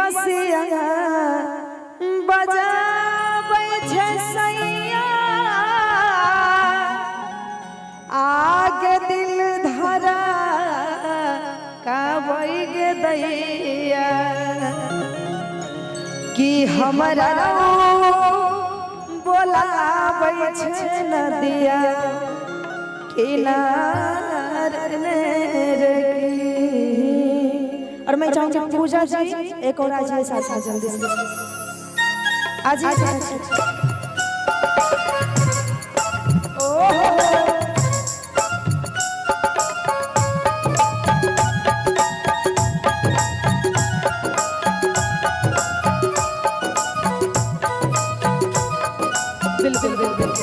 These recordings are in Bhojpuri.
बसिया बजाबै छै सैया आगे दिल धरा काबै गे दैया कि हमरा बोलाबै छै नदिया किनारे रे। और मैं चाहूँगी पूजा जी एक और आज साथ जल्दी से आज बिल्कुल बिल्कुल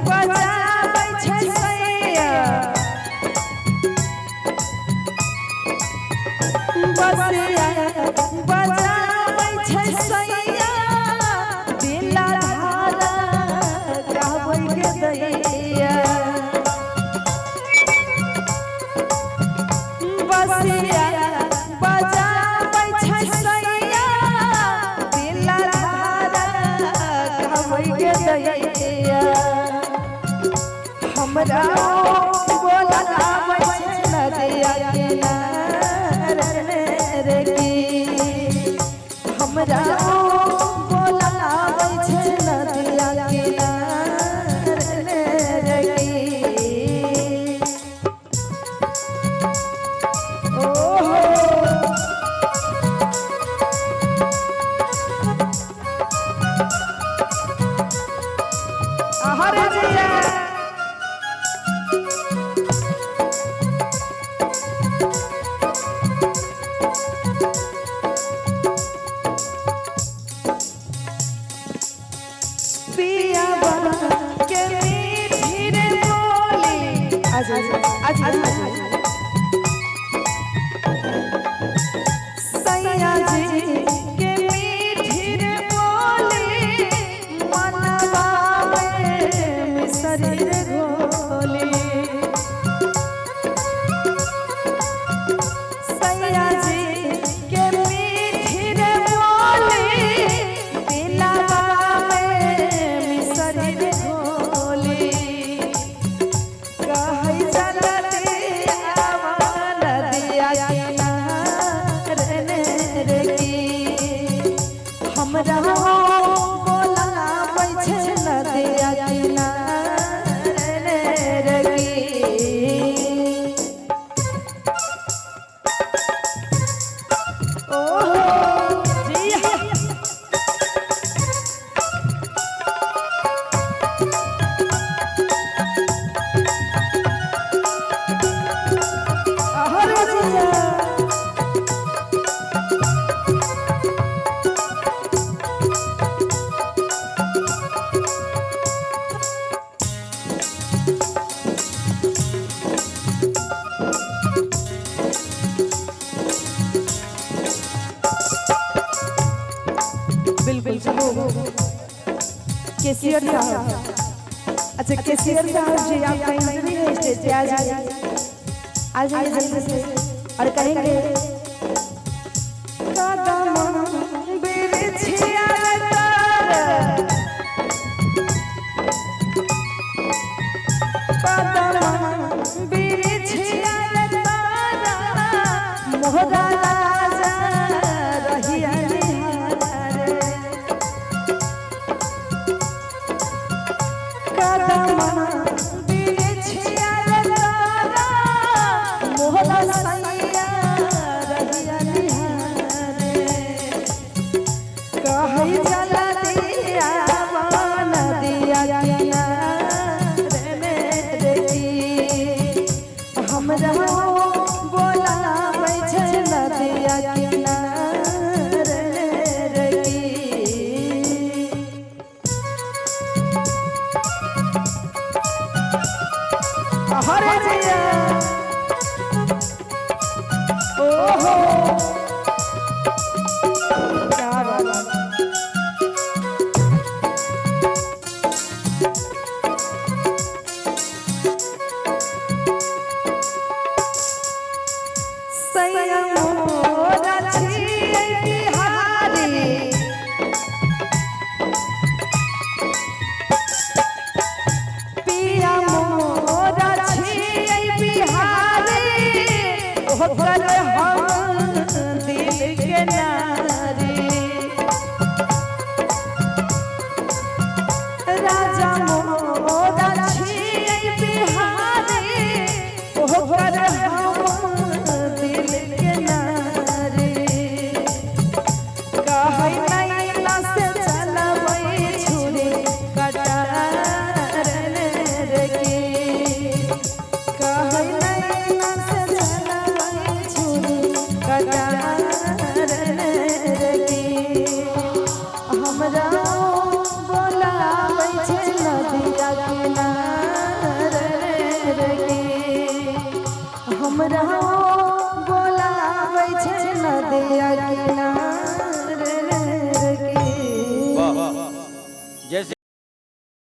बजाबै छै सैया बसिया बजाबै छै सैया दिल धारा काबै गे दैया बसिया बजाबै छै सैया दिल धारा काबै गे दैया हमरा बोलाबै छै नदिया किनारे रे की हमरा बोलाबै छै नदिया किनारे रे की ओहो हरे जिया पिया बना के मीठी रे बोली आज सैया जी के मीठी रे बोली मनवा में मिसरी रे घोली सैया जी के मीठी रे बोली दिलवा हमरा बोलाबै छै नदिया किनारे रे की ओहो जी हरे जिया बिल्कुल चलो केसीआर साहब अच्छा केसीआर साहब जी आपका इंटरव्यू है स्टेज पे आ जाइए जल्दी से और कहेंगे कदम बिरछिया कदम बिरछिया मोहरा राजा रहिया कदम बिरछिया मोहरा सैया रहिया निहारे कहै चला दिया बन दिया किनारे रे की हमरा बोलाबै छै नदिया किनारे रे की हरे जिया ओहो ओकर हम दिल के नारी राजा मोरा छियै बिहारी ओकर हम दिल के नारी कहै नैना से चलबै छुरी कटार रे कहै नैना से चलबै छुरी कटार रे हमरा बोलाबै छै नदिया किनार रे हमरा बोलाबै छै नदिया किनार